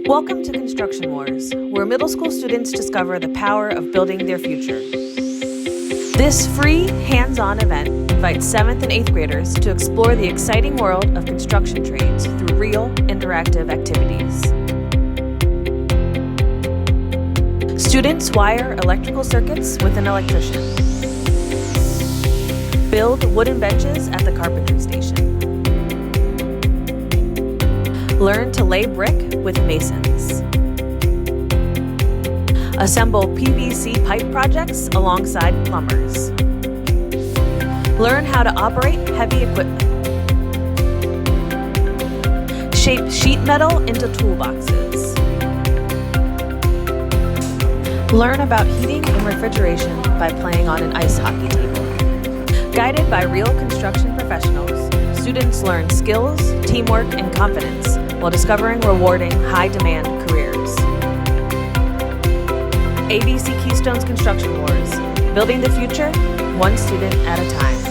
Welcome to Construction Wars, where middle school students discover the power of building their future. This free, hands-on event invites 7th and 8th graders to explore the exciting world of construction trades through real, interactive activities. Students wire electrical circuits with an electrician. Build wooden benches at the carpentry station. Learn to lay brick with masons. Assemble PVC pipe projects alongside plumbers. Learn how to operate heavy equipment. Shape sheet metal into toolboxes. Learn about heating and refrigeration by playing on an ice hockey table. Guided by real construction professionals, students learn skills, teamwork, and confidence while discovering rewarding, high-demand careers. ABC Keystone's Construction Wars, building the future, one student at a time.